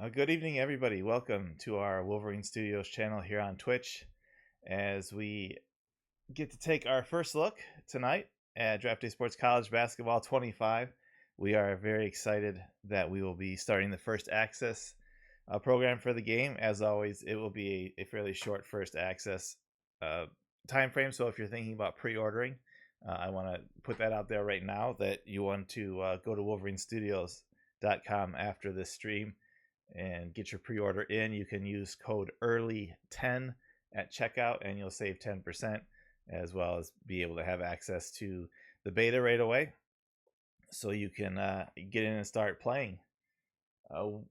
Good evening, everybody. Welcome to our Wolverine Studios channel here on Twitch as we get to take our first look tonight at Draft Day Sports College Basketball 25. We are very excited that we will be starting the FirstAccess program for the game. As always, it will be a fairly short FirstAccess time frame. So if you're thinking about pre-ordering, I want to put that out there right now that you want to go to wolverinestudios.com after this stream and get your pre-order in. You can use code EARLY10 at checkout and you'll save 10%, as well as be able to have access to the beta right away so you can get in and start playing.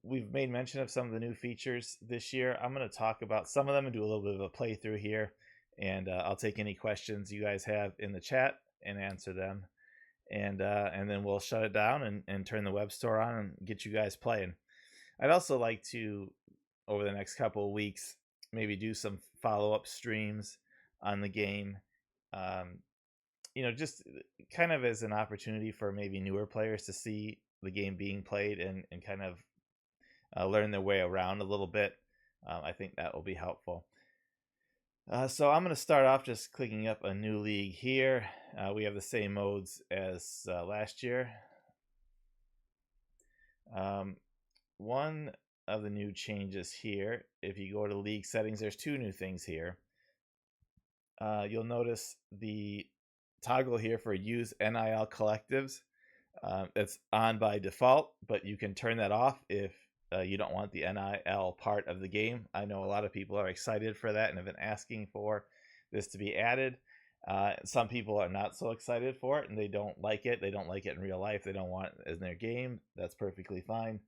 We've made mention of some of the new features this year. I'm going to talk about some of them and do a little bit of a playthrough here, and I'll take any questions you guys have in the chat and answer them, and then we'll shut it down and turn the web store on and get you guys playing. I'd also like to, over the next couple of weeks, maybe do some follow-up streams on the game. Just kind of as an opportunity for maybe newer players to see the game being played and kind of learn their way around a little bit. I think that will be helpful. So I'm going to start off just clicking up a new league here. We have the same modes as last year. One of the new changes here, if you go to league settings, there's two new things here. You'll notice the toggle here for use NIL collectives. It's on by default, but you can turn that off if you don't want the NIL part of the game. I know a lot of people are excited for that and have been asking for this to be added. Some people are not so excited for it and they don't like it. They don't like it in real life. They don't want it in their game. That's perfectly fine.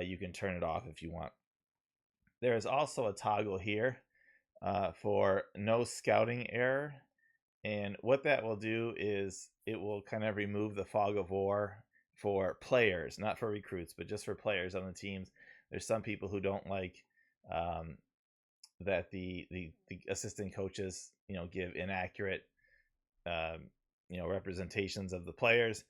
You can turn it off if you want. There is also a toggle here for no scouting error. And what that will do is it will kind of remove the fog of war for players, not for recruits, but just for players on the teams. There's some people who don't like that the assistant coaches, give inaccurate, representations of the players.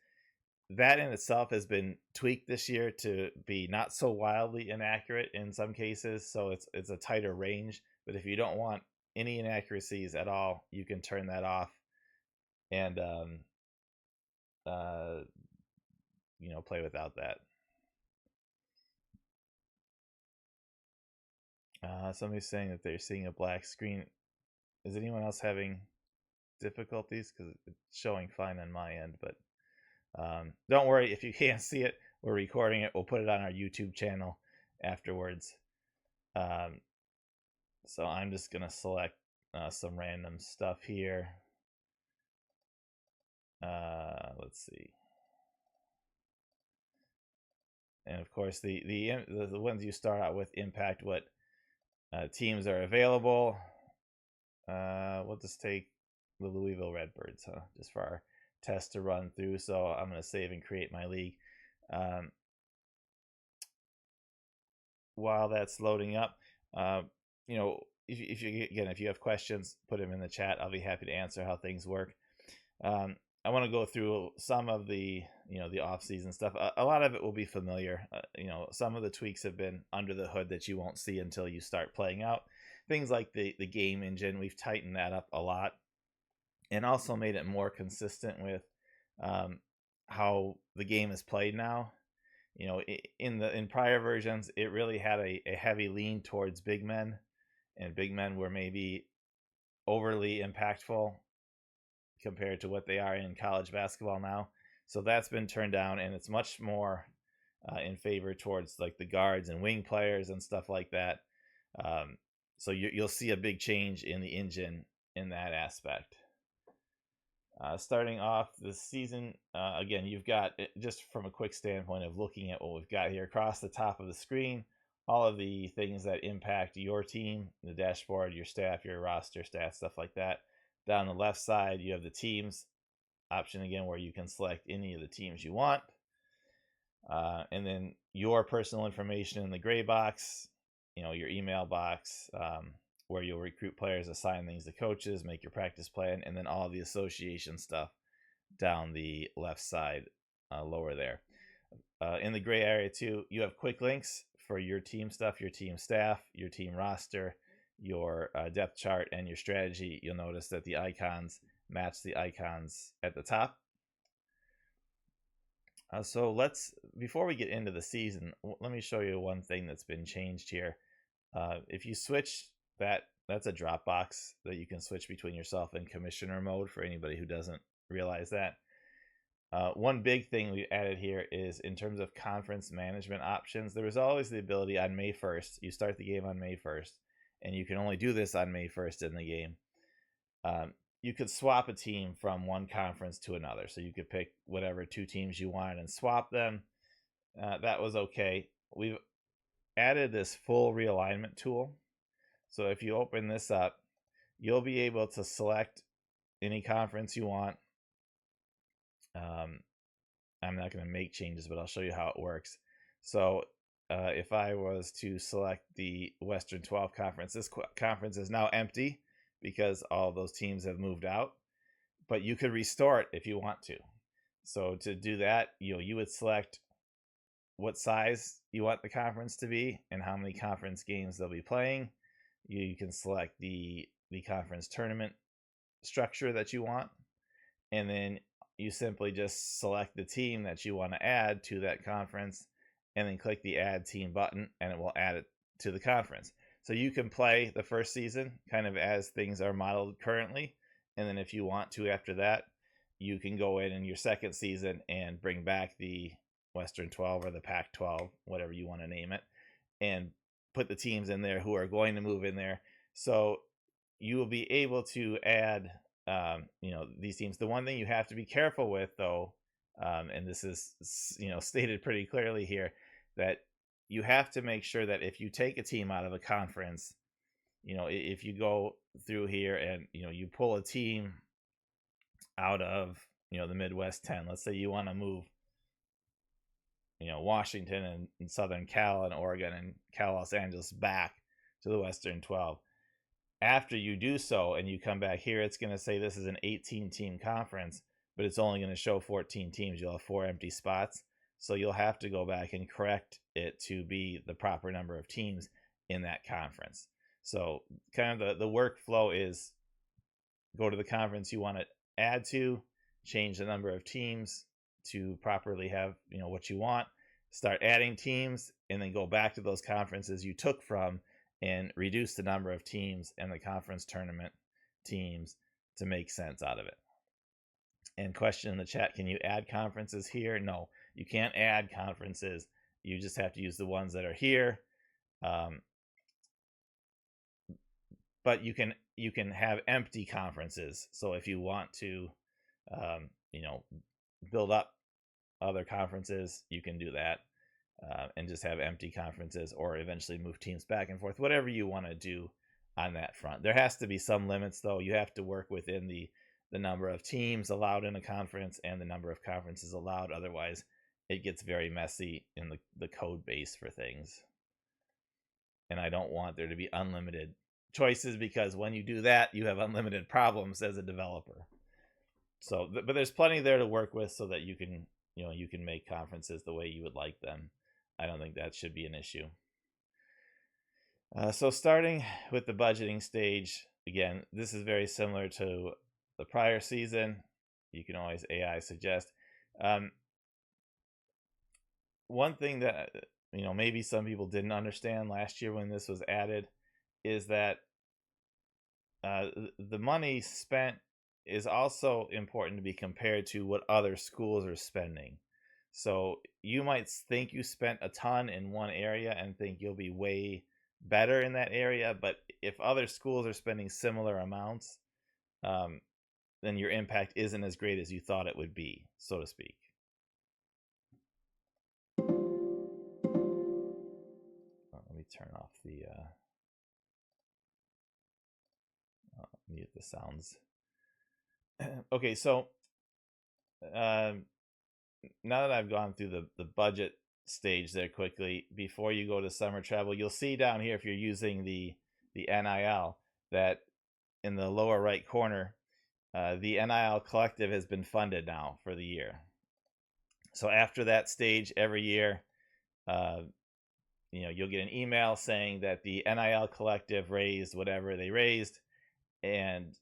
That in itself has been tweaked this year to be not so wildly inaccurate in some cases, so it's a tighter range. But if you don't want any inaccuracies at all, you can turn that off and play without that. Somebody's saying that they're seeing a black screen. Is anyone else having difficulties? Because it's showing fine on my end, but don't worry if you can't see it. We're recording it. We'll put it on our YouTube channel afterwards. So I'm just going to select some random stuff here. Let's see. And of course, the ones you start out with impact what teams are available. We'll just take the Louisville Redbirds, just for our test to run through. So I'm going to save and create my league. While that's loading up, if you have questions, put them in the chat. I'll be happy to answer how things work. I want to go through some of the the off-season stuff. A lot of it will be familiar. Some of the tweaks have been under the hood that you won't see until you start playing out. Things like the game engine, we've tightened that up a lot, and also made it more consistent with how the game is played now. In prior versions, it really had a heavy lean towards big men, and big men were maybe overly impactful compared to what they are in college basketball now. So that's been turned down, and it's much more in favor towards like the guards and wing players and stuff like that. So you'll see a big change in the engine in that aspect. Starting off this season, again, you've got, just from a quick standpoint of looking at what we've got here, across the top of the screen, all of the things that impact your team, the dashboard, your staff, your roster stats, stuff like that. Down the left side, you have the teams option again, where you can select any of the teams you want. And then your personal information in the gray box, your email box, where you'll recruit players, assign things to coaches, make your practice plan, and then all the association stuff down the left side, lower there. In the gray area too, you have quick links for your team stuff, your team staff, your team roster, your depth chart, and your strategy, you'll notice that the icons match the icons at the top. So before we get into the season, let me show you one thing that's been changed here. If you switch that's a drop box that you can switch between yourself and commissioner mode for anybody who doesn't realize that. One big thing we added here is in terms of conference management options. There was always the ability on May 1st, you start the game on May 1st, and you can only do this on May 1st in the game. You could swap a team from one conference to another. So you could pick whatever 2 teams you wanted and swap them. That was okay. We've added this full realignment tool. So if you open this up, you'll be able to select any conference you want. I'm not going to make changes, but I'll show you how it works. So if I was to select the Western 12 conference, this conference is now empty because all those teams have moved out, but you could restore it if you want to. So to do that, you would select what size you want the conference to be and how many conference games they'll be playing. You can select the conference tournament structure that you want, and then you simply just select the team that you want to add to that conference, and then click the add team button, and it will add it to the conference. So you can play the first season kind of as things are modeled currently, and then if you want to after that, you can go in your second season and bring back the Western 12 or the Pac-12, whatever you want to name it, and put the teams in there who are going to move in there. So you will be able to add these teams. The one thing you have to be careful with, though, and this is stated pretty clearly here, that you have to make sure that if you take a team out of a conference, if you go through here and you pull a team out of the Midwest 10, let's say you want to move Washington and Southern Cal and Oregon and Cal Los Angeles back to the Western 12. After you do so and you come back here, it's going to say this is an 18-team conference, but it's only going to show 14 teams. You'll have 4 empty spots. So you'll have to go back and correct it to be the proper number of teams in that conference. So kind of the workflow is go to the conference you want to add to, change the number of teams to properly have what you want, start adding teams, and then go back to those conferences you took from and reduce the number of teams and the conference tournament teams to make sense out of it. And question in the chat, can you add conferences here? No, you can't add conferences. You just have to use the ones that are here. But you can have empty conferences. So if you want to, build up other conferences, you can do that. And just have empty conferences, or eventually move teams back and forth, whatever you want to do on that front. There has to be some limits, though. You have to work within the number of teams allowed in a conference and the number of conferences allowed. Otherwise, it gets very messy in the code base for things. And I don't want there to be unlimited choices, because when you do that, you have unlimited problems as a developer. So, but there's plenty there to work with so that you can make conferences the way you would like them. I don't think that should be an issue. So starting with the budgeting stage, again, this is very similar to the prior season. You can always AI suggest. One thing that maybe some people didn't understand last year when this was added is that the money spent is also important to be compared to what other schools are spending. So you might think you spent a ton in one area and think you'll be way better in that area, but if other schools are spending similar amounts, then your impact isn't as great as you thought it would be, so to speak. Let me turn off the mute the sounds. Okay, so now that I've gone through the budget stage there quickly, before you go to summer travel, you'll see down here, if you're using the NIL, that in the lower right corner, the NIL collective has been funded now for the year. So after that stage, every year, you'll get an email saying that the NIL collective raised whatever they raised, and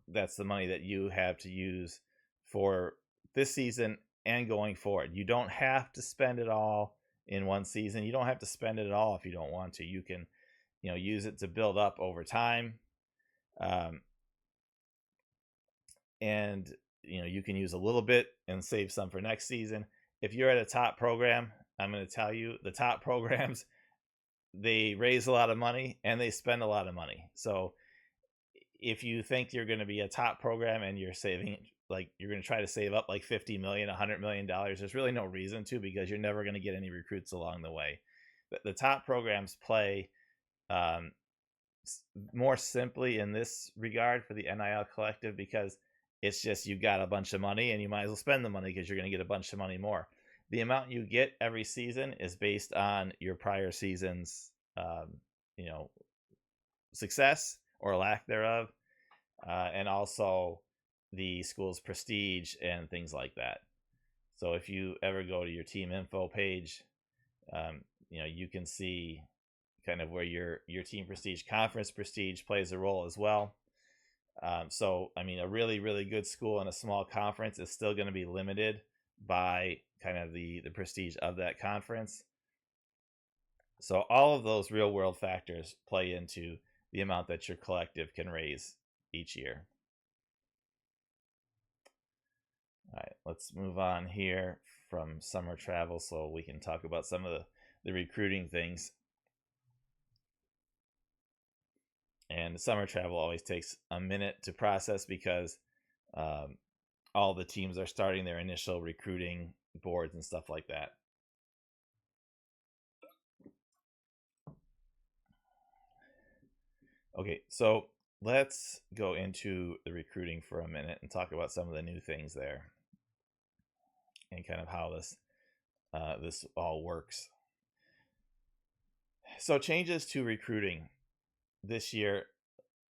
that's the money that you have to use for this season and going forward. You don't have to spend it all in one season. You don't have to spend it at all if you don't want to. You can, use it to build up over time. And you can use a little bit and save some for next season. If you're at a top program, I'm going to tell you, the top programs, they raise a lot of money and they spend a lot of money. So if you think you're going to be a top program and you're saving, like you're going to try to save up like $50 million, $100 million, there's really no reason to, because you're never going to get any recruits along the way. The top programs play more simply in this regard for the NIL collective, because it's just, you got a bunch of money and you might as well spend the money because you're going to get a bunch of money more. The amount you get every season is based on your prior season's, success or lack thereof, and also the school's prestige and things like that. So if you ever go to your team info page, you can see kind of where your team prestige, conference prestige plays a role as well. So, I mean, a really, really good school in a small conference is still going to be limited by kind of the prestige of that conference. So all of those real world factors play into the amount that your collective can raise each year. All right, let's move on here from summer travel so we can talk about some of the recruiting things. And summer travel always takes a minute to process because all the teams are starting their initial recruiting boards and stuff like that. Okay, so let's go into the recruiting for a minute and talk about some of the new things there and kind of how this all works. So changes to recruiting this year.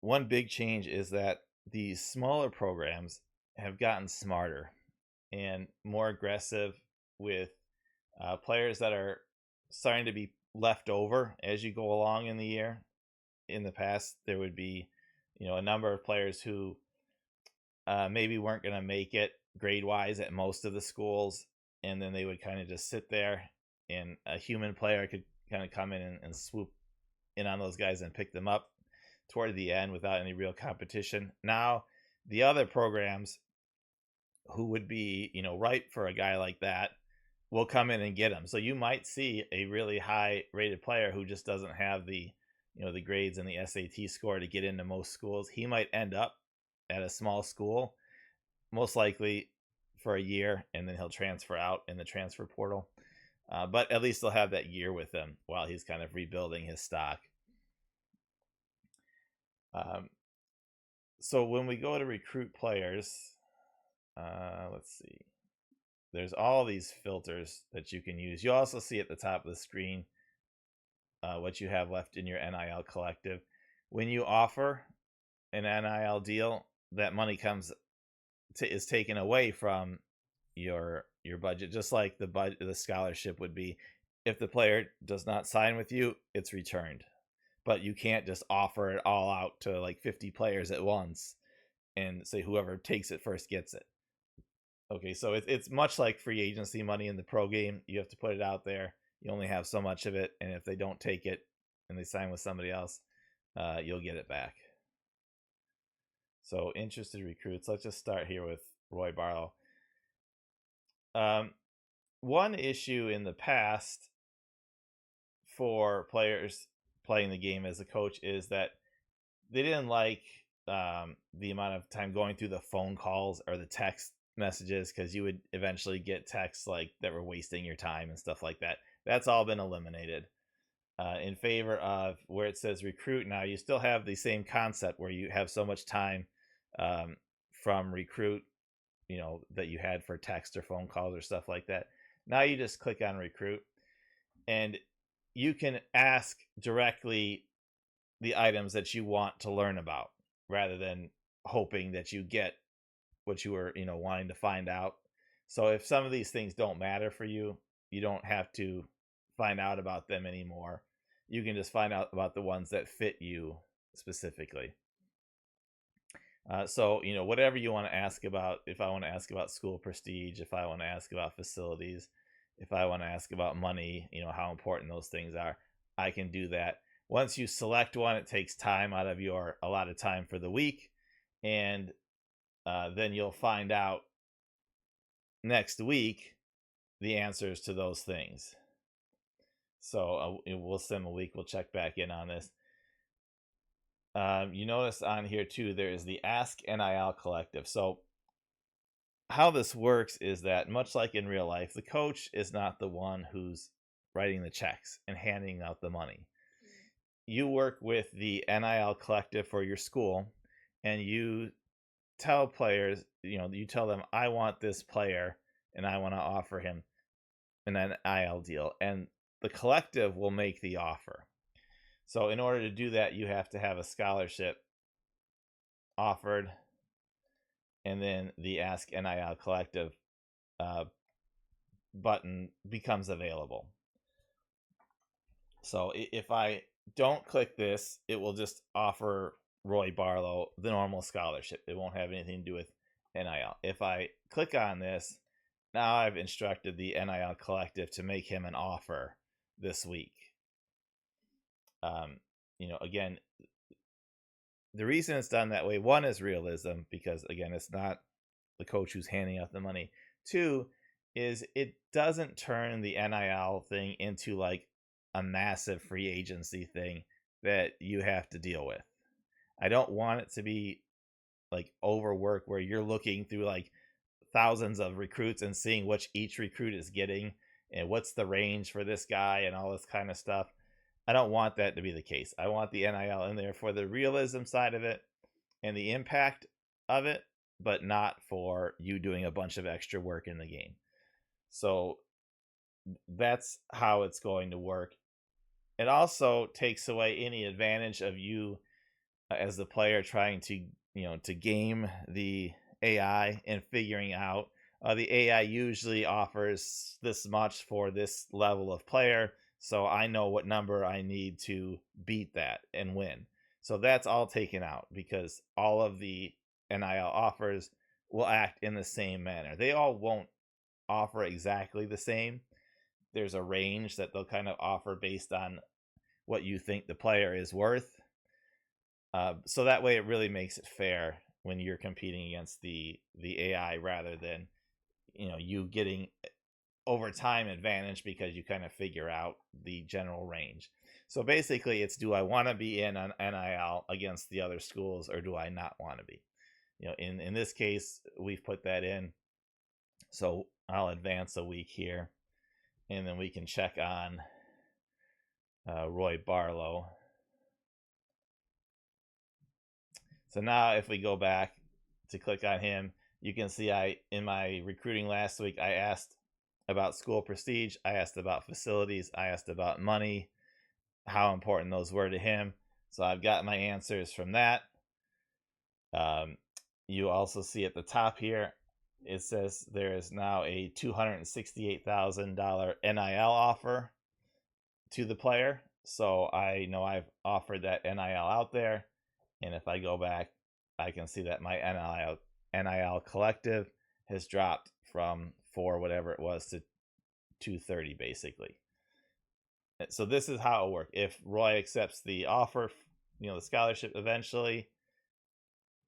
One big change is that these smaller programs have gotten smarter and more aggressive with players that are starting to be left over as you go along in the year. In the past, there would be, a number of players who maybe weren't going to make it grade-wise at most of the schools, and then they would kind of just sit there, and a human player could kind of come in and swoop in on those guys and pick them up toward the end without any real competition. Now, the other programs who would be, ripe for a guy like that will come in and get him. So you might see a really high-rated player who just doesn't have the the grades and the SAT score to get into most schools. He might end up at a small school, most likely for a year, and then he'll transfer out in the transfer portal. But at least they'll have that year with him while he's kind of rebuilding his stock. So when we go to recruit players, let's see. There's all these filters that you can use. You also see at the top of the screen what you have left in your NIL collective. When you offer an NIL deal, that money is taken away from your budget, just like the scholarship would be. If the player does not sign with you, it's returned. But you can't just offer it all out to like 50 players at once and say whoever takes it first gets it. Okay, so it's much like free agency money in the pro game. You have to put it out there. You only have so much of it, and if they don't take it and they sign with somebody else, you'll get it back. So interested recruits. Let's just start here with Roy Barlow. One issue in the past for players playing the game as a coach is that they didn't like the amount of time going through the phone calls or the text messages, because you would eventually get texts like that were wasting your time and stuff like that. That's all been eliminated in favor of where it says recruit. Now you still have the same concept where you have so much time from recruit, that you had for text or phone calls or stuff like that. Now you just click on recruit and you can ask directly the items that you want to learn about rather than hoping that you get what you were, wanting to find out. So if some of these things don't matter for you, you don't have to find out about them anymore. You can just find out about the ones that fit you specifically. So, whatever you want to ask about, if I want to ask about school prestige, if I want to ask about facilities, if I want to ask about money, how important those things are, I can do that. Once you select one, it takes time out of your allotted time for the week. And then you'll find out next week the answers to those things. So we'll spend a week, we'll check back in on this. You notice on here too, there is the Ask NIL Collective. So how this works is that, much like in real life, the coach is not the one who's writing the checks and handing out the money. You work with the NIL Collective for your school, and you tell players, you tell them, I want this player and I want to offer him an NIL deal, and the collective will make the offer. So in order to do that, you have to have a scholarship offered, and then the Ask NIL Collective button becomes available. So if I don't click this, it will just offer Roy Barlow the normal scholarship. It won't have anything to do with NIL. If I click on this, now I've instructed the NIL Collective to make him an offer this week. Again, the reason it's done that way, one, is realism, because again, it's not the coach who's handing out the money. Two is it doesn't turn the NIL thing into like a massive free agency thing that you have to deal with. I don't want it to be like overwork where you're looking through like thousands of recruits and seeing which each recruit is getting and what's the range for this guy and all this kind of stuff. I don't want that to be the case. I want the NIL in there for the realism side of it and the impact of it, but not for you doing a bunch of extra work in the game. So that's how it's going to work. It also takes away any advantage of you as the player trying to game the AI and figuring out the AI usually offers this much for this level of player, so I know what number I need to beat that and win. So that's all taken out because all of the NIL offers will act in the same manner. They all won't offer exactly the same. There's a range that they'll kind of offer based on what you think the player is worth. So that way it really makes it fair when you're competing against the AI rather than you getting over time advantage because you kind of figure out the general range. So basically it's, do I want to be in on NIL against the other schools or do I not want to be? In this case, we've put that in. So I'll advance a week here and then we can check on Roy Barlow. So now if we go back to click on him, you can see in my recruiting last week, I asked about school prestige, I asked about facilities, I asked about money, how important those were to him. So I've got my answers from that. You also see at the top here, it says there is now a $268,000 NIL offer to the player. So I know I've offered that NIL out there. And if I go back, I can see that my NIL collective has dropped from 4 whatever it was to 230 basically. So this is how it works. If Roy accepts the offer, the scholarship eventually,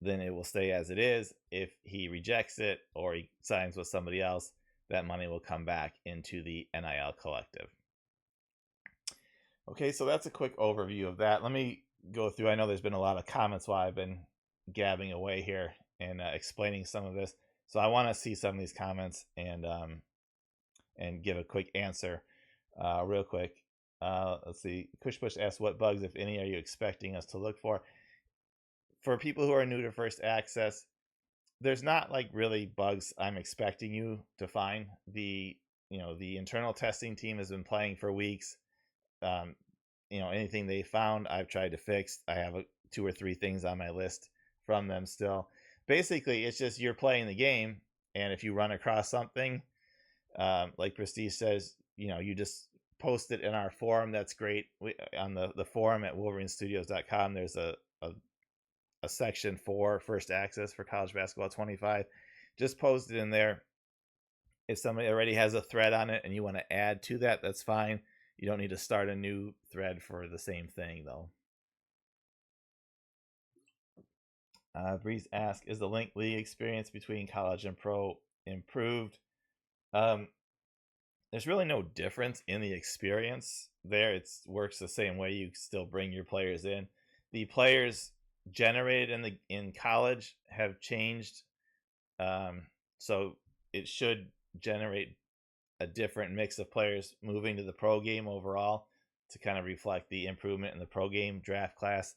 then it will stay as it is. If he rejects it or he signs with somebody else, that money will come back into the NIL collective. Okay, so that's a quick overview of that. Let me go through. I know there's been a lot of comments while I've been gabbing away here and explaining some of this. So I want to see some of these comments and give a quick answer real quick. Let's see. Push asks, what bugs, if any, are you expecting us to look for? For people who are new to FirstAccess, there's not like really bugs I'm expecting you to find. The internal testing team has been playing for weeks. Anything they found, I've tried to fix. I have 2 or 3 things on my list from them still. Basically, it's just you're playing the game, and if you run across something, like Prestige says, you just post it in our forum. That's great. On the forum at wolverinestudios.com, there's a section for FirstAccess for college basketball 25. Just post it in there. If somebody already has a thread on it and you want to add to that, that's fine. You don't need to start a new thread for the same thing, though. Breeze asks, is the link league experience between college and pro improved? There's really no difference in the experience there. It works the same way. You still bring your players in. The players generated in college have changed, so it should generate a different mix of players moving to the pro game overall to kind of reflect the improvement in the pro game draft class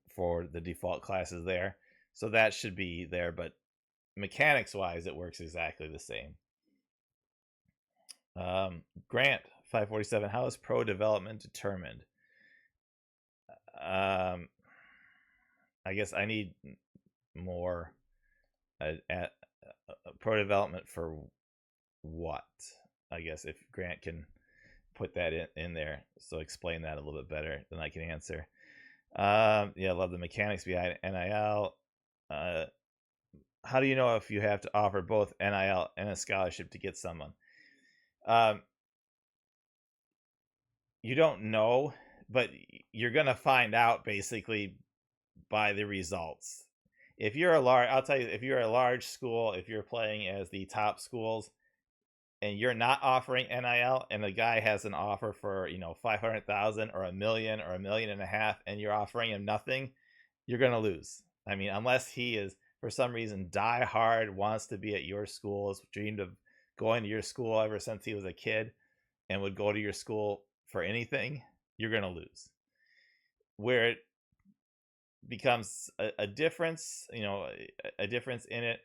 for the default classes there. So that should be there, but mechanics wise, it works exactly the same. Grant 547, how is pro development determined? I guess I need more pro development for what? I guess if Grant can put that in there, so explain that a little bit better, then I can answer. Yeah, love the mechanics behind NIL. How do you know if you have to offer both NIL and a scholarship to get someone? You don't know, but you're gonna find out basically by the results. If you're I'll tell you, if you're a large school, if you're playing as the top schools, and you're not offering NIL, and the guy has an offer for 500,000 or $1 million or $1.5 million, and you're offering him nothing, you're gonna lose. I mean, unless he is for some reason die hard, wants to be at your school, has dreamed of going to your school ever since he was a kid, and would go to your school for anything, you're gonna lose. Where it becomes a difference, a difference in it.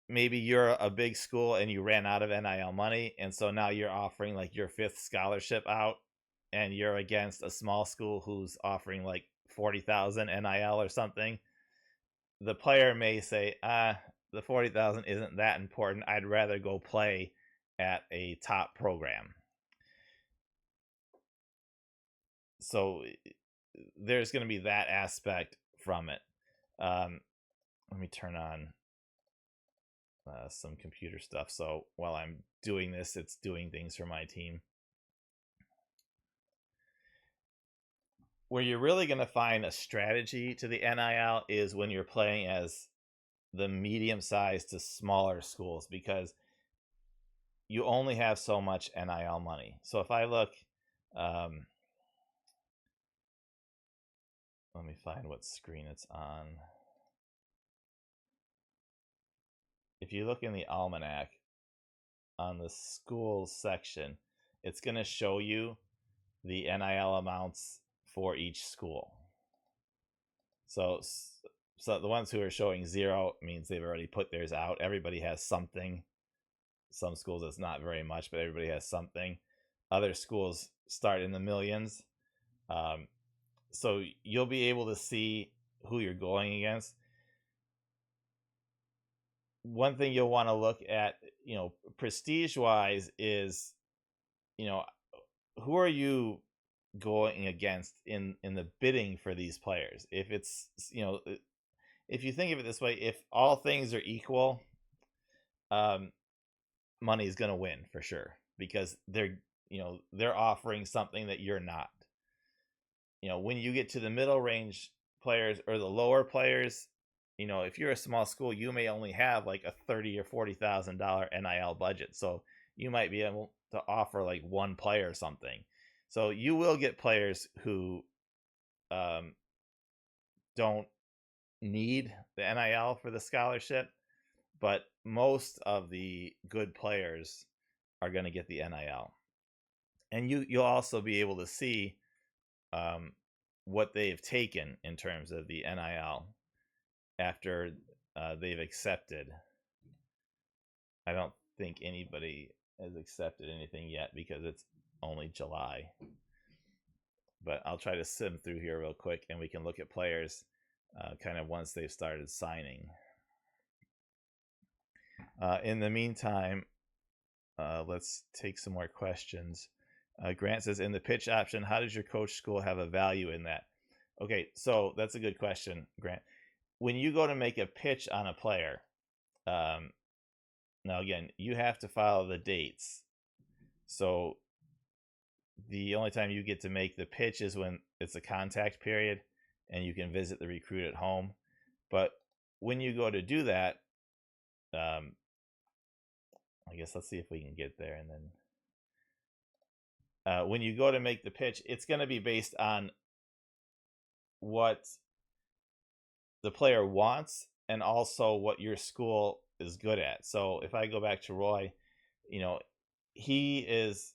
Maybe you're a big school and you ran out of NIL money, and so now you're offering like your 5th scholarship out, and you're against a small school who's offering like 40,000 NIL or something. The player may say, the 40,000 isn't that important. I'd rather go play at a top program. So there's going to be that aspect from it. Let me turn on some computer stuff, so while I'm doing this, it's doing things for my team. Where you're really going to find a strategy to the NIL is when you're playing as the medium-sized to smaller schools, because you only have so much NIL money. So if I look, let me find what screen it's on. If you look in the almanac on the schools section, it's going to show you the NIL amounts for each school. So the ones who are showing 0 means they've already put theirs out. Everybody has something. Some schools it's not very much, but everybody has something. Other schools start in the millions. So you'll be able to see who you're going against. One thing you'll want to look at, prestige wise, is, who are you going against in the bidding for these players? If it's, if you think of it this way, if all things are equal, money is going to win for sure, because they're offering something that you're not. When you get to the middle range players or the lower players, if you're a small school, you may only have like a $30,000 or $40,000 NIL budget, so you might be able to offer like one player or something. So you will get players who don't need the NIL for the scholarship, but most of the good players are going to get the NIL. And you'll also be able to see what they've taken in terms of the NIL after they've accepted. I don't think anybody has accepted anything yet because it's only July. But I'll try to sim through here real quick, and we can look at players kind of once they've started signing. In the meantime, Let's take some more questions. Grant says, in the pitch option, how does your coach school have a value in that? Okay, so that's a good question, Grant. When you go to make a pitch on a player, now again, you have to follow the dates. So the only time you get to make the pitch is when it's a contact period and you can visit the recruit at home. But when you go to do that, I guess let's see if we can get there. And then when you go to make the pitch, it's going to be based on what the player wants and also what your school is good at. So if I go back to Roy, his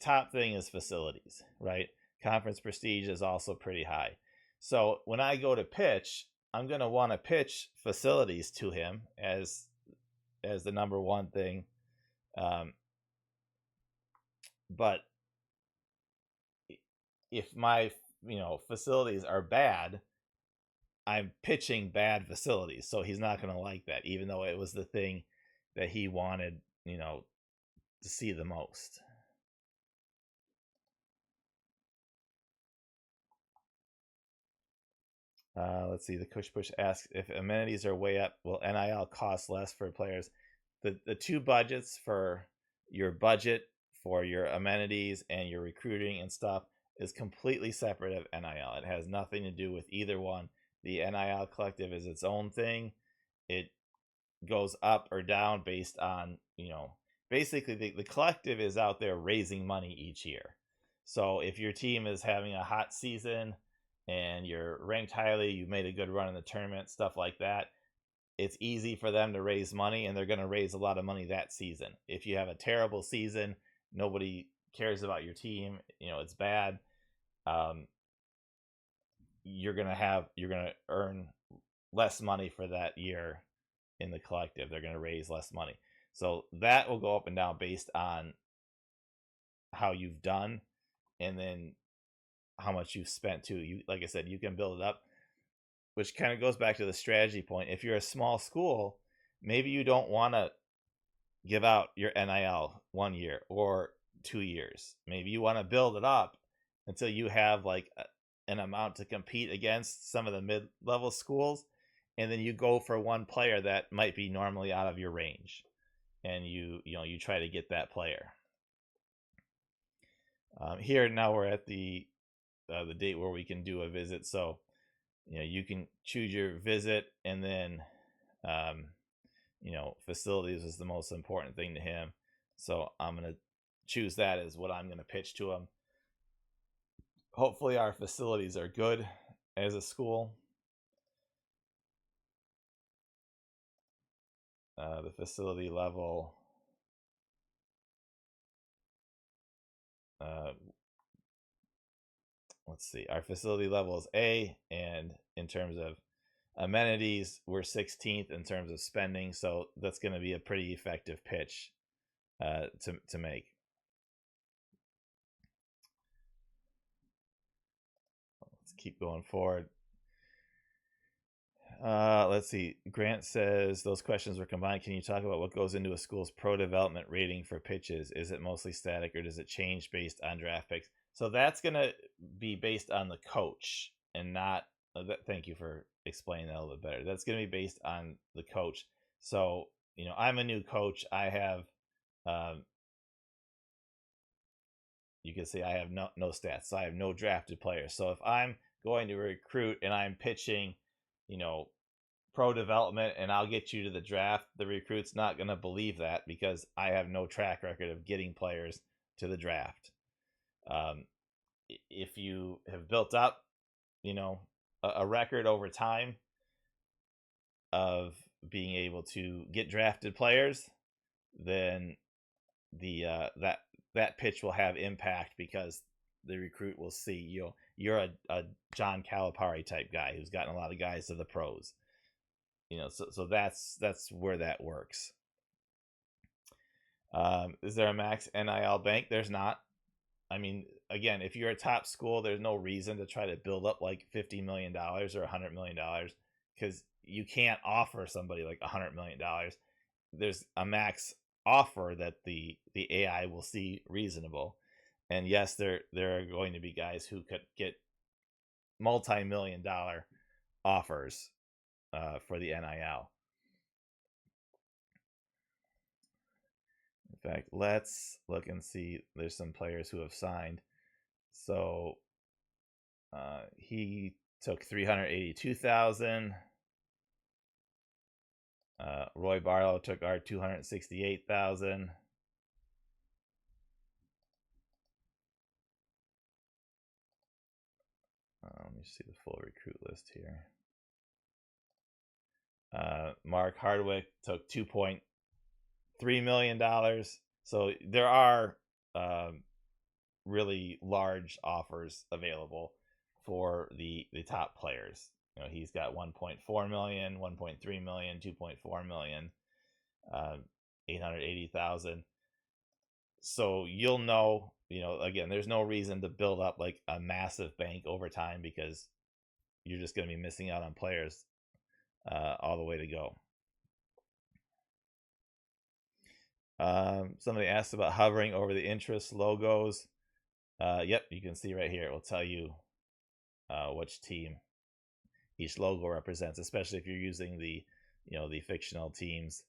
top thing is facilities, right? Conference prestige is also pretty high. So when I go to pitch, I'm going to want to pitch facilities to him as the number one thing. But if my facilities are bad, I'm pitching bad facilities, so he's not going to like that, even though it was the thing that he wanted, to see the most. Let's see. The Cush Push asks, if amenities are way up, will NIL cost less for players? The two budgets for your budget for your amenities and your recruiting and stuff is completely separate of NIL. It has nothing to do with either one. The NIL collective is its own thing. It goes up or down based on, basically the collective is out there raising money each year. So if your team is having a hot season and you're ranked highly, you made a good run in the tournament, stuff like that, it's easy for them to raise money, and they're going to raise a lot of money that season. If you have a terrible season, nobody cares about your team, it's bad, you're going to earn less money for that year in the collective. They're going to raise less money. So that will go up and down based on how you've done and then how much you've spent too. Like I said, you can build it up, which kind of goes back to the strategy point. If you're a small school, maybe you don't want to give out your NIL 1 year or 2 years. Maybe you want to build it up until you have like an amount to compete against some of the mid-level schools, and then you go for one player that might be normally out of your range, and you try to get that player. Here now we're at the date where we can do a visit. So you can choose your visit, and then facilities is the most important thing to him. So I'm going to choose that as what I'm going to pitch to him. Hopefully our facilities are good as a school. The facility level, let's see, our facility level is A, and in terms of amenities, we're 16th in terms of spending, so that's going to be a pretty effective pitch to make. Let's keep going forward. Let's see. Grant says those questions were combined. Can you talk about what goes into a school's pro development rating for pitches? Is it mostly static, or does it change based on draft picks? So that's going to be based on the coach and not thank you for explaining that a little bit better. That's going to be based on the coach. So, I'm a new coach. I have, you can say I have no stats. So I have no drafted players. So if I'm going to recruit and I'm pitching, pro development and I'll get you to the draft, the recruit's not going to believe that because I have no track record of getting players to the draft. If you have built up, a record over time of being able to get drafted players, then that pitch will have impact because the recruit will see you're a John Calipari type guy who's gotten a lot of guys to the pros. So that's where that works. Is there a max NIL bank? There's not. I mean, again, if you're a top school, there's no reason to try to build up like $50 million or $100 million because you can't offer somebody like $100 million. There's a max offer that the AI will see reasonable. And yes, there are going to be guys who could get multi-million-dollar offers for the NIL. In fact, let's look and see. There's some players who have signed. So he took 382,000. Roy Barlow took our 268,000. Let me see the full recruit list here. Mark Hardwick took $2.3 million. So there are really large offers available for the top players. You know, he's got 1.4 million, 1.3 million, 2.4 million, 880,000. So you'll know, you know, again, there's no reason to build up like a massive bank over time, because you're just going to be missing out on players all the way to go. Somebody asked about hovering over the interest logos. Yep, you can see right here. It will tell you which team each logo represents, especially if you're using the, you know, the fictional teams.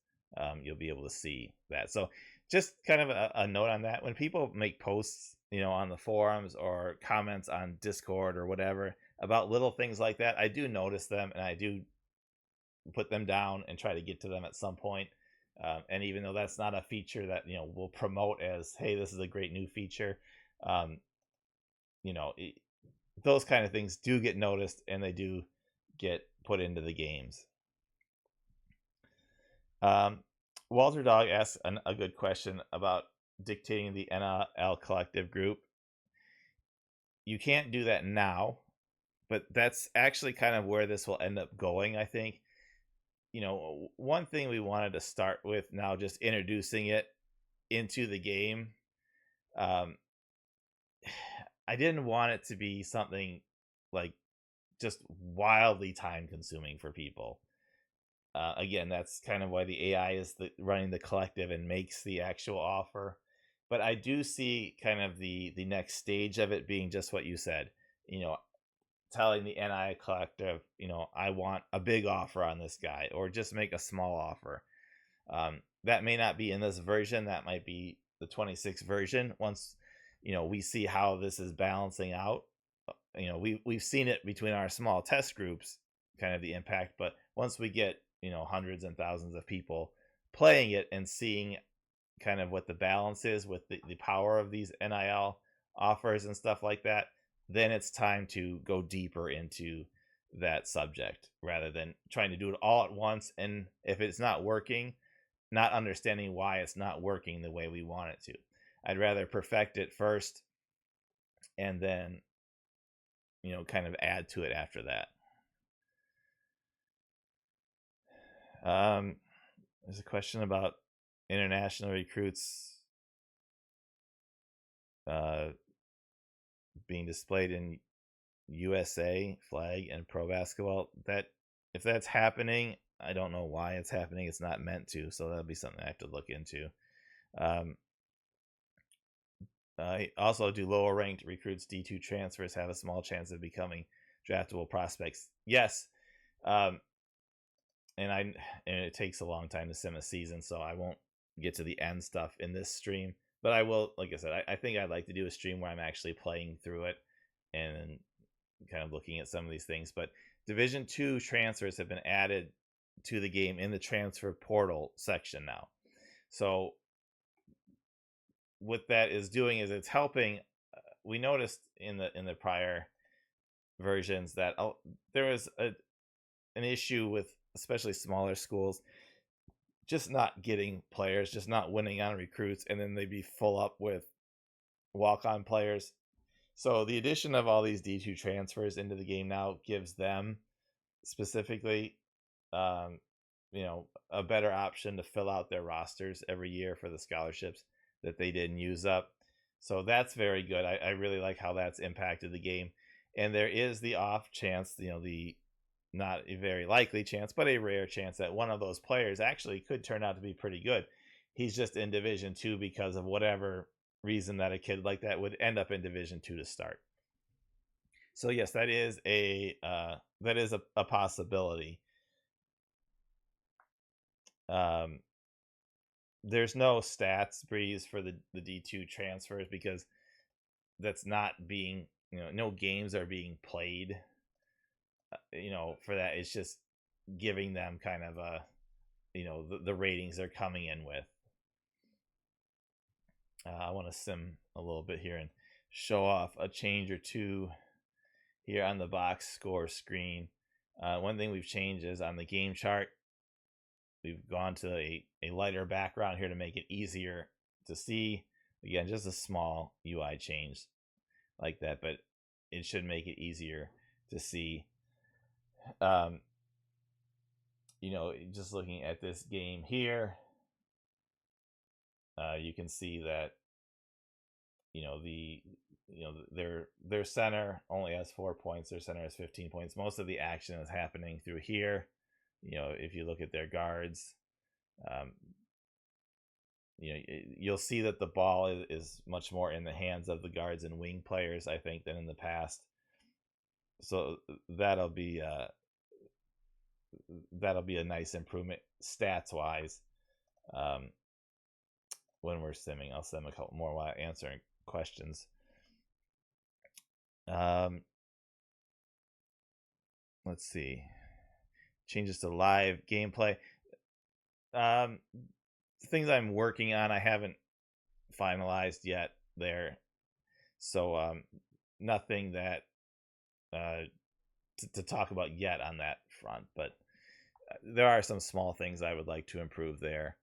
You'll be able to see that. So just kind of a note on that. When people make posts, you know, on the forums or comments on Discord or whatever about little things like that, I do notice them and I do put them down and try to get to them at some point. And even though that's not a feature that, you know, we'll promote as, hey, this is a great new feature, you know, those kind of things do get noticed and they do get put into the games. Walter Dog asks a good question about dictating the NIL collective group. You can't do that now, but that's actually kind of where this will end up going, I think. You know, one thing we wanted to start with now, just introducing it into the game. I didn't want it to be something like just wildly time consuming for people. Again, that's kind of why the AI is running the collective and makes the actual offer. But I do see kind of the next stage of it being just what you said. You know, telling the NI collective, you know, I want a big offer on this guy, or just make a small offer. That may not be in this version. That might be the 26 version. Once, you know, we see how this is balancing out, you know, we've seen it between our small test groups, kind of the impact. But once we get, you know, hundreds and thousands of people playing it and seeing kind of what the balance is with the power of these NIL offers and stuff like that, then it's time to go deeper into that subject rather than trying to do it all at once. And if it's not working, not understanding why it's not working the way we want it to. I'd rather perfect it first and then, you know, kind of add to it after that. There's a question about international recruits being displayed in USA flag and pro basketball. That if that's happening, I don't know why it's happening. It's not meant to, so that'll be something I have to look into. Also, do lower ranked recruits D2 transfers have a small chance of becoming draftable prospects? Yes. And it takes a long time to sim a season, so I won't get to the end stuff in this stream. But I will, like I said, I think I'd like to do a stream where I'm actually playing through it and kind of looking at some of these things. But Division 2 transfers have been added to the game in the transfer portal section now. So what that is doing is it's helping. We noticed in the prior versions that there was an issue with especially smaller schools just not getting players, just not winning on recruits, and then they'd be full up with walk-on players. So the addition of all these D2 transfers into the game now gives them specifically, you know, a better option to fill out their rosters every year for the scholarships that they didn't use up. So that's very good. I really like how that's impacted the game. And there is the off chance, you know, the not a very likely chance, but a rare chance that one of those players actually could turn out to be pretty good. he's just in Division 2 because of whatever reason that a kid like that would end up in Division 2 to start. So yes, that is a possibility. There's no stats breeze for the D2 transfers because that's not being, no games are being played, for that. It's just giving them kind of a, the ratings they're coming in with. I want to sim a little bit here and show off a change or two here on the box score screen. One thing we've changed is on the game chart, we've gone to a lighter background here to make it easier to see. Again, just a small UI change like that, but it should make it easier to see. Just looking at this game here, you can see that their center only has 4 points. Their center has 15 points. Most of the action is happening through here. If you look at their guards, you'll see that the ball is much more in the hands of the guards and wing players, I think, than in the past. So that'll be a nice improvement stats wise. When we're simming, I'll sim a couple more while answering questions. Let's see. Changes to live gameplay. Things I'm working on, I haven't finalized yet there, so nothing that to talk about yet on that front, but there are some small things I would like to improve there.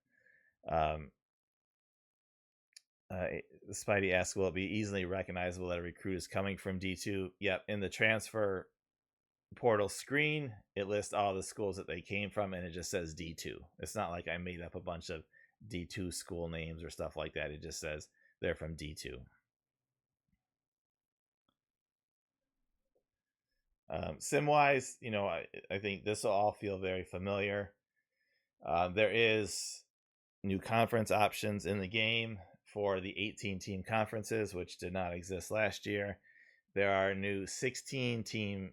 Spidey asks, will it be easily recognizable that a recruit is coming from D2? Yep, in the transfer portal screen, it lists all the schools that they came from, and it just says D2. It's not like I made up a bunch of D2 school names or stuff like that. It just says they're from D2. Sim-wise, I think this will all feel very familiar. There is new conference options in the game for the 18-team conferences, which did not exist last year. There are new 16-team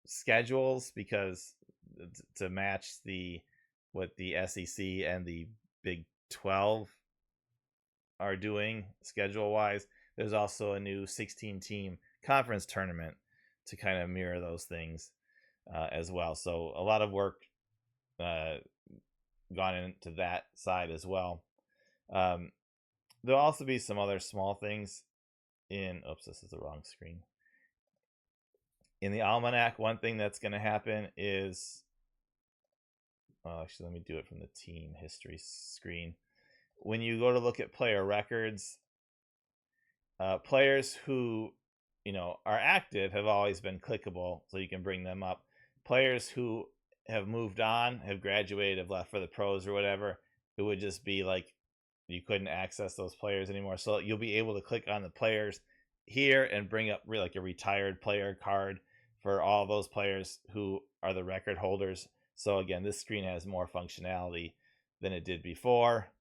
schedules because to match what the SEC and the Big 12 are doing schedule-wise. There's also a new 16-team conference tournament to kind of mirror those things as well. So a lot of work gone into that side as well. There'll also be some other small things in, oops, this is the wrong screen. In the Almanac, one thing that's going to happen is, actually, let me do it from the team history screen. When you go to look at player records, players who are active have always been clickable, so you can bring them up. Players who have moved on, have graduated, have left for the pros or whatever, it would just be like you couldn't access those players anymore. So you'll be able to click on the players here and bring up like a retired player card for all those players who are the record holders. So again, this screen has more functionality than it did before.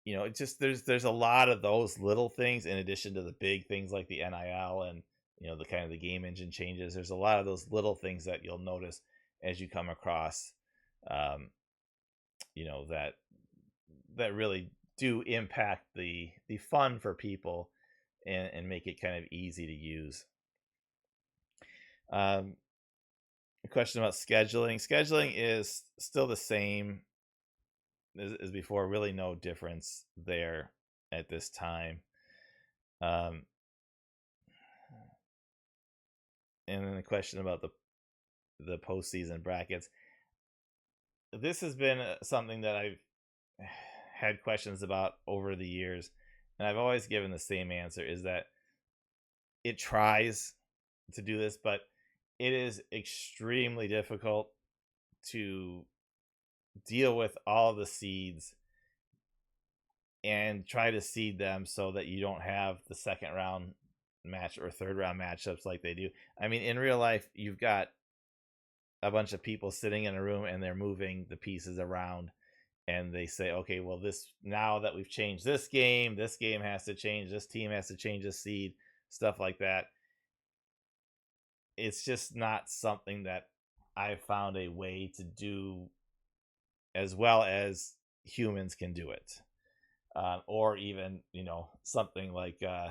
It's just there's a lot of those little things in addition to the big things like the NIL and the kind of the game engine changes. There's a lot of those little things that you'll notice as you come across that really do impact the fun for people and make it kind of easy to use. A question about scheduling. Scheduling is still the same as before. Really no difference there at this time. And then the question about the postseason brackets. This has been something that I've had questions about over the years, and I've always given the same answer, is that it tries to do this, but it is extremely difficult to deal with all the seeds and try to seed them so that you don't have the second round match or third round matchups like they do. I mean, in real life, you've got a bunch of people sitting in a room and they're moving the pieces around, and they say, okay, well, this, now that we've changed this game has to change, this team has to change this seed, stuff like that. It's just not something that I found a way to do as well as humans can do it. Or even, something like, the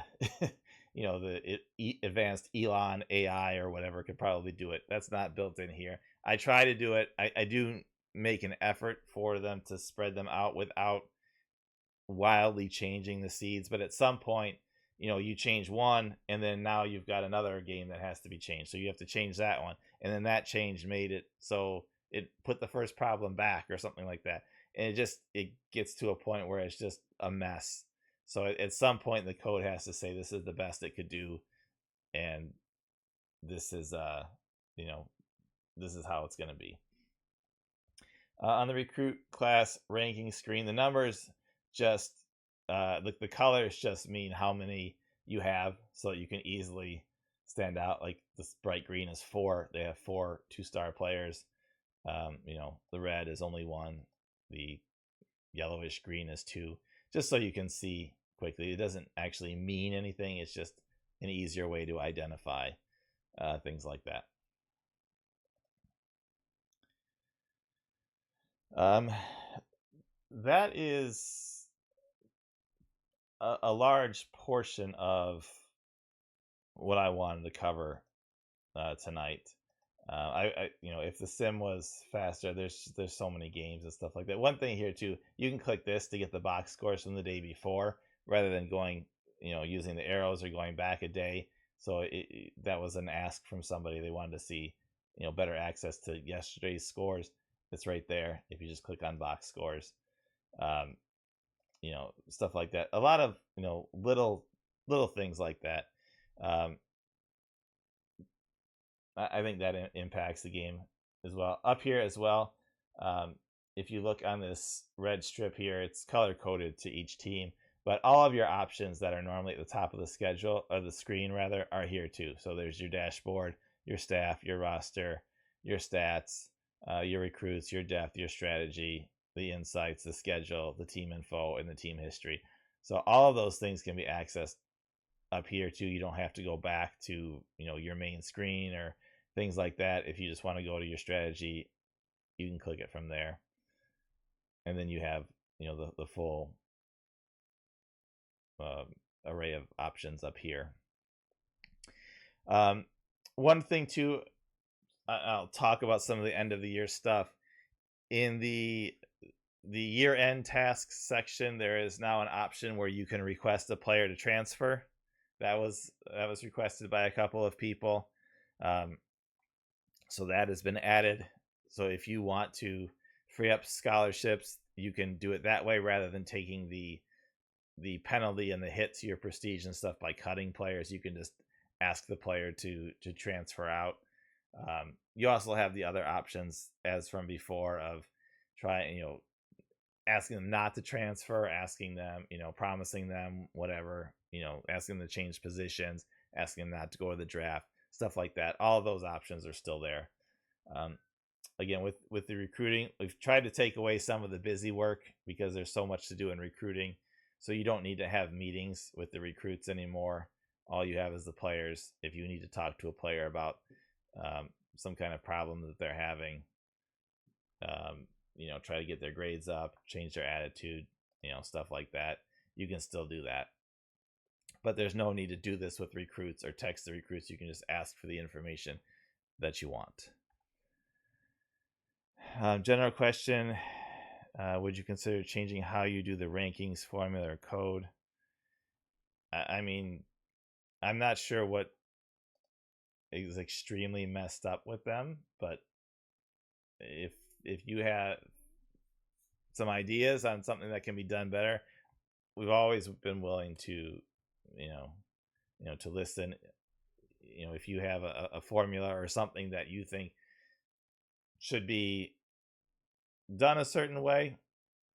advanced Elon AI or whatever could probably do it. That's not built in here. I try to do it. I do make an effort for them to spread them out without wildly changing the seeds. But at some point, you change one, and then now you've got another game that has to be changed. So you have to change that one. And then that change made it so it put the first problem back or something like that. And it gets to a point where it's just a mess. So at some point the code has to say this is the best it could do, and this is this is how it's going to be. On the recruit class ranking screen, the numbers just the colors just mean how many you have, so you can easily stand out. Like this bright green is 4. They have 4 2-star players. The red is only 1. The yellowish green is 2. Just so you can see quickly. It doesn't actually mean anything. It's just an easier way to identify things like that. That is a large portion of what I wanted to cover tonight. If the sim was faster, there's so many games and stuff like that. One thing here too, you can click this to get the box scores from the day before, rather than going, using the arrows or going back a day. So that was an ask from somebody. They wanted to see, better access to yesterday's scores. It's right there if you just click on box scores. Stuff like that. A lot of, little things like that. I think that impacts the game as well. Up here as well, if you look on this red strip here, it's color coded to each team, but all of your options that are normally at the top of the schedule, or the screen rather, are here too. So there's your dashboard, your staff, your roster, your stats, your recruits, your depth, your strategy, the insights, the schedule, the team info, and the team history. So all of those things can be accessed up here too. You don't have to go back to your main screen or things like that. If you just want to go to your strategy, you can click it from there, and then you have the full array of options up here. One thing too, I'll talk about some of the end of the year stuff. In the year-end tasks section, there is now an option where you can request a player to transfer. That was requested by a couple of people. So that has been added. So if you want to free up scholarships, you can do it that way, rather than taking the penalty and the hit to your prestige and stuff by cutting players. You can just ask the player to transfer out. You also have the other options as from before of asking them not to transfer, asking them, promising them whatever, asking them to change positions, asking them not to go to the draft, stuff like that. All of those options are still there. Again, with the recruiting, we've tried to take away some of the busy work, because there's so much to do in recruiting. So you don't need to have meetings with the recruits anymore. All you have is the players. If you need to talk to a player about some kind of problem that they're having, try to get their grades up, change their attitude, stuff like that, you can still do that. But there's no need to do this with recruits or text the recruits. You can just ask for the information that you want. General question, would you consider changing how you do the rankings formula or code? I mean, I'm not sure what is extremely messed up with them, but if you have some ideas on something that can be done better, we've always been willing to to listen. If you have a formula or something that you think should be done a certain way,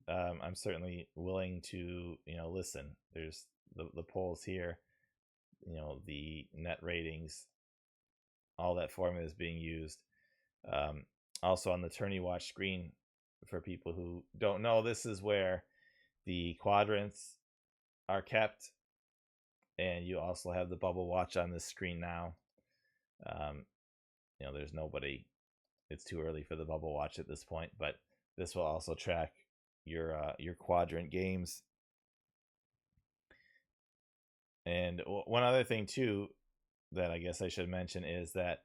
I'm certainly willing to listen. There's the polls here, the net ratings, all that formula is being used. Also on the tourney watch screen, for people who don't know, this is where the quadrants are kept, and you also have the bubble watch on this screen now. There's nobody. It's too early for the bubble watch at this point, but this will also track your quadrant games. And one other thing too that I guess I should mention is that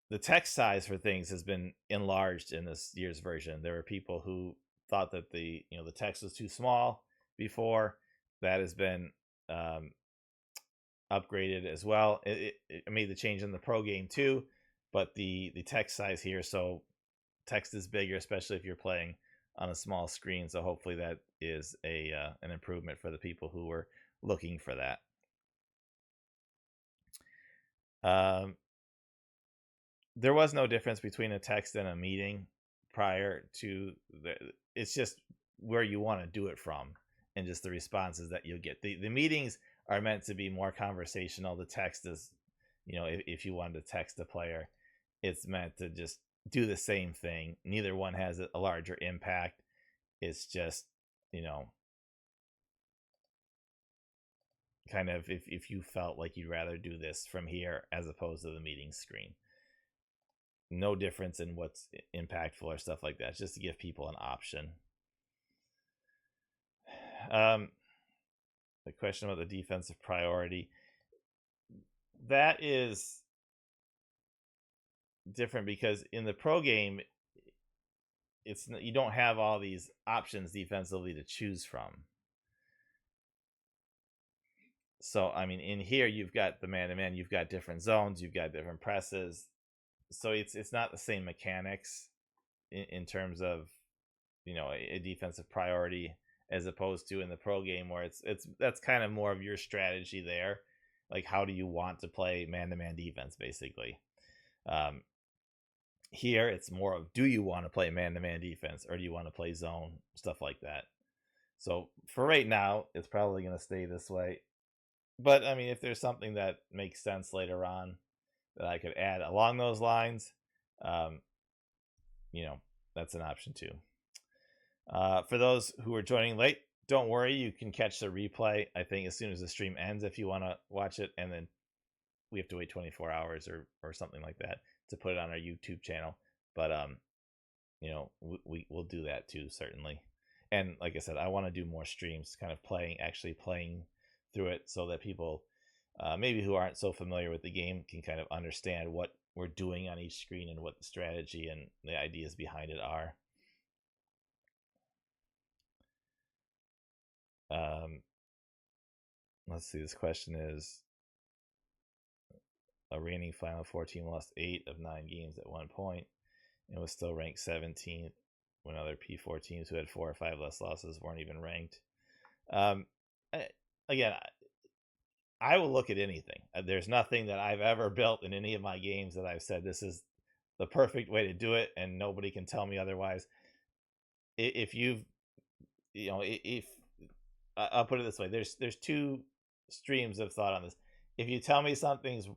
the text size for things has been enlarged in this year's version. There were people who thought that the text was too small before. That has been upgraded as well. It made the change in the pro game too, but the text size here, so text is bigger, especially if you're playing on a small screen. So hopefully that is an improvement for the people who were looking for that. There was no difference between a text and a meeting prior to it's just where you want to do it from and just the responses that you'll get. The meetings are meant to be more conversational. The text is, if you wanted to text a player, it's meant to just do the same thing. Neither one has a larger impact. It's just, kind of if you felt like you'd rather do this from here as opposed to the meeting screen. No difference in what's impactful or stuff like that. It's just to give people an option. The question about the defensive priority, that is different because in the pro game, you don't have all these options defensively to choose from. So I mean, in here you've got the man-to-man, you've got different zones, you've got different presses. So it's not the same mechanics in terms of a defensive priority as opposed to in the pro game where that's kind of more of your strategy there. Like, how do you want to play man-to-man defense, basically? Here it's more of, do you want to play man-to-man defense or do you want to play zone, stuff like that. So for right now, it's probably going to stay this way. But I mean, if there's something that makes sense later on that I could add along those lines, that's an option too. For those who are joining late, don't worry, you can catch the replay, I think, as soon as the stream ends if you want to watch it, and then we have to wait 24 hours or something like that to put it on our YouTube channel. But we'll do that too, certainly. And like I said, I want to do more streams, kind of actually playing through it, so that people maybe who aren't so familiar with the game can kind of understand what we're doing on each screen and what the strategy and the ideas behind it are. Let's see, this question is, a reigning Final Four team lost 8 of 9 games at one point and was still ranked 17th when other P4 teams who had 4 or 5 less losses weren't even ranked. Again, I will look at anything. There's nothing that I've ever built in any of my games that I've said this is the perfect way to do it, and nobody can tell me otherwise. If I'll put it this way, there's two streams of thought on this. If you tell me something's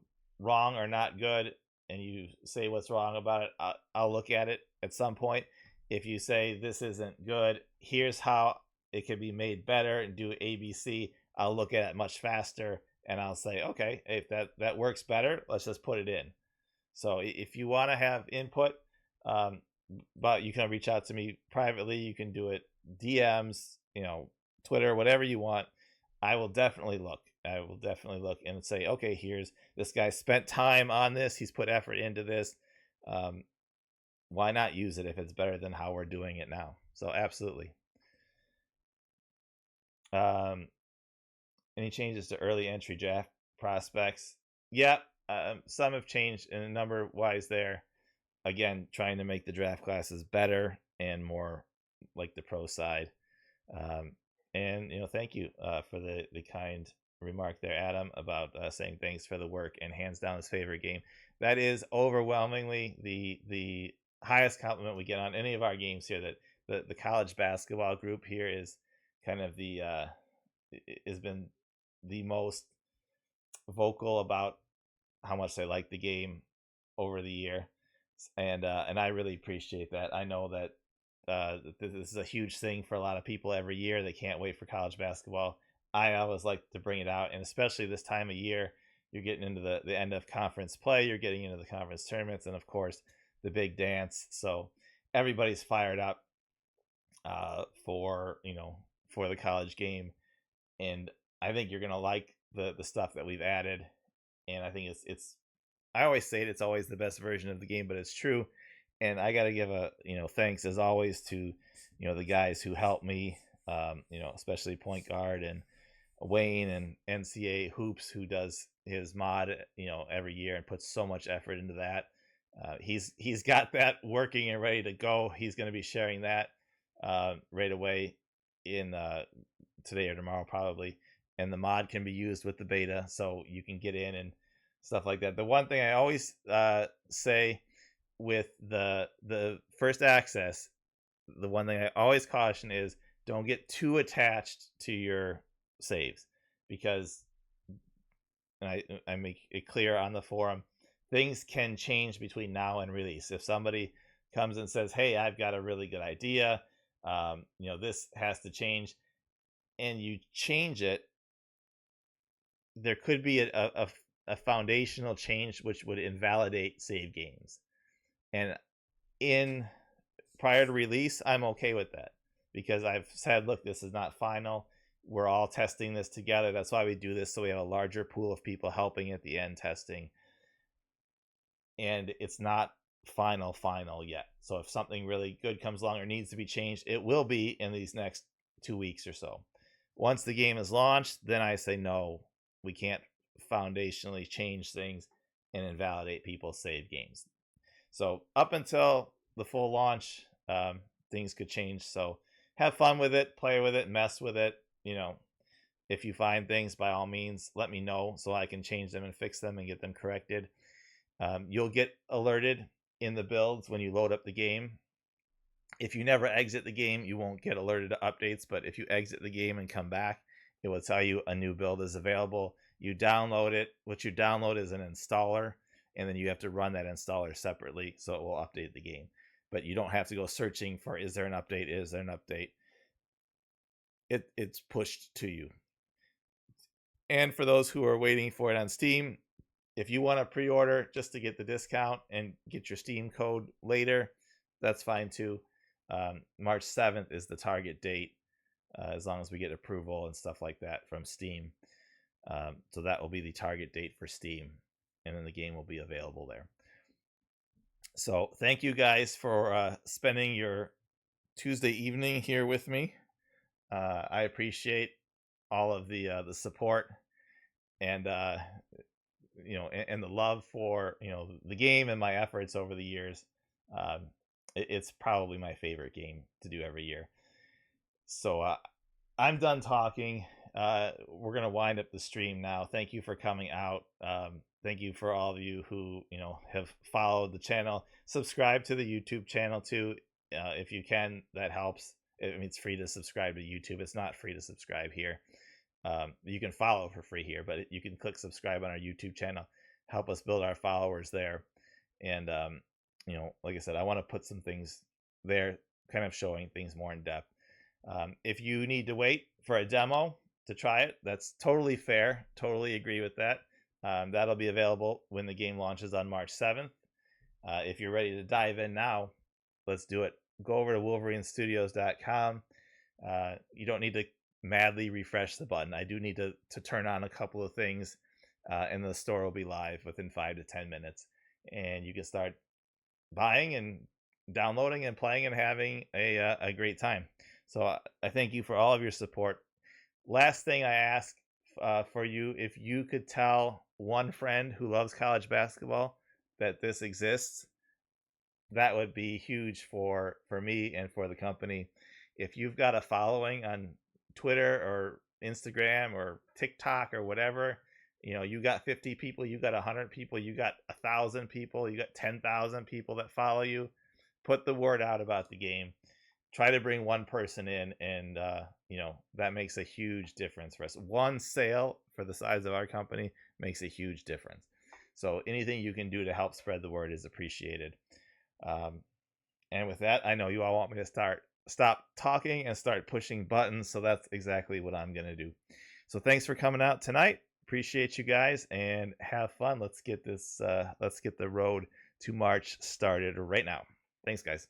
wrong or not good, and you say what's wrong about it, I'll look at it at some point. If you say this isn't good, here's how it could be made better, and do ABC, I'll look at it much faster, and I'll say, okay, if that works better, let's just put it in. So if you want to have input, but you can reach out to me privately. You can do it DMs, Twitter, whatever you want. I will definitely look. And say, okay, here's this guy spent time on this. He's put effort into this. Why not use it if it's better than how we're doing it now? So absolutely. Any changes to early entry draft prospects? Yeah, some have changed in a number wise there. Again, trying to make the draft classes better and more like the pro side. And thank you for the kind remark there, Adam, about saying thanks for the work and hands down his favorite game. That is overwhelmingly the highest compliment we get on any of our games here. That the college basketball group here is kind of has been the most vocal about how much they like the game over the year. And I really appreciate that. I know that this is a huge thing for a lot of people every year. They can't wait for college basketball. I always like to bring it out, and especially this time of year, you're getting into the end of conference play, you're getting into the conference tournaments, and of course the big dance. So everybody's fired up for for the college game, and I think you're gonna like the stuff that we've added. And I think it's I always say it's always the best version of the game, but it's true. And I got to give a thanks as always to the guys who helped me, especially point guard and Wayne and NCA Hoops, who does his mod every year and puts so much effort into that. He's got that working and ready to go. He's going to be sharing that right away in today or tomorrow probably, and the mod can be used with the beta, so you can get in and stuff like that. The one thing I always say with the FirstAccess, the one thing I always caution is don't get too attached to your saves, because, and I make it clear on the forum, things can change between now and release. If somebody comes and says, hey, I've got a really good idea, this has to change, and you change it, there could be a foundational change which would invalidate save games. And in prior to release, I'm okay with that, because I've said, look, this is not final. We're all testing this together. That's why we do this, so we have a larger pool of people helping at the end testing. And it's not final yet. So if something really good comes along or needs to be changed, it will be in these next 2 weeks or so. Once the game is launched, then I say, no, we can't foundationally change things and invalidate people's save games. So up until the full launch, things could change. So have fun with it, play with it, mess with it. If you find things, by all means, let me know so I can change them and fix them and get them corrected. You'll get alerted in the builds when you load up the game. If you never exit the game, you won't get alerted to updates, but if you exit the game and come back, it will tell you a new build is available. You download it. What you download is an installer, and then you have to run that installer separately, so it will update the game. But you don't have to go searching for, is there an update? Is there an update? It's pushed to you. And for those who are waiting for it on Steam, if you want to pre-order just to get the discount and get your Steam code later, that's fine too. March 7th is the target date, as long as we get approval and stuff like that from Steam. So that will be the target date for Steam, and then the game will be available there. So thank you guys for spending your Tuesday evening here with me. I appreciate all of the support and and the love for the game and my efforts over the years. It's probably my favorite game to do every year. So I'm done talking. We're gonna wind up the stream now. Thank you for coming out. Thank you for all of you who have followed the channel. Subscribe to the YouTube channel too, if you can. That helps. I mean, it's free to subscribe to YouTube. It's not free to subscribe here. You can follow for free here, but you can click subscribe on our YouTube channel. Help us build our followers there. And like I said, I want to put some things there, kind of showing things more in depth. If you need to wait for a demo to try it, that's totally fair. Totally agree with that. That'll be available when the game launches on March 7th. If you're ready to dive in now, let's do it. Go over to wolverinestudios.com. You don't need to madly refresh the button. I do need to turn on a couple of things, and the store will be live within 5 to 10 minutes. And you can start buying and downloading and playing and having a great time. So I thank you for all of your support. Last thing I ask for you, if you could tell one friend who loves college basketball that this exists, that would be huge for me and for the company. If you've got a following on Twitter or Instagram or TikTok or whatever, you got 50 people, you got 100 people, you got 1,000 people, you got 10,000 people that follow you. Put the word out about the game. Try to bring one person in, and that makes a huge difference for us. One sale for the size of our company makes a huge difference. So anything you can do to help spread the word is appreciated. And with that, I know you all want me to stop talking and start pushing buttons, so that's exactly what I'm going to do. So thanks for coming out tonight. Appreciate you guys, and have fun. Let's get the road to March started right now. Thanks, guys.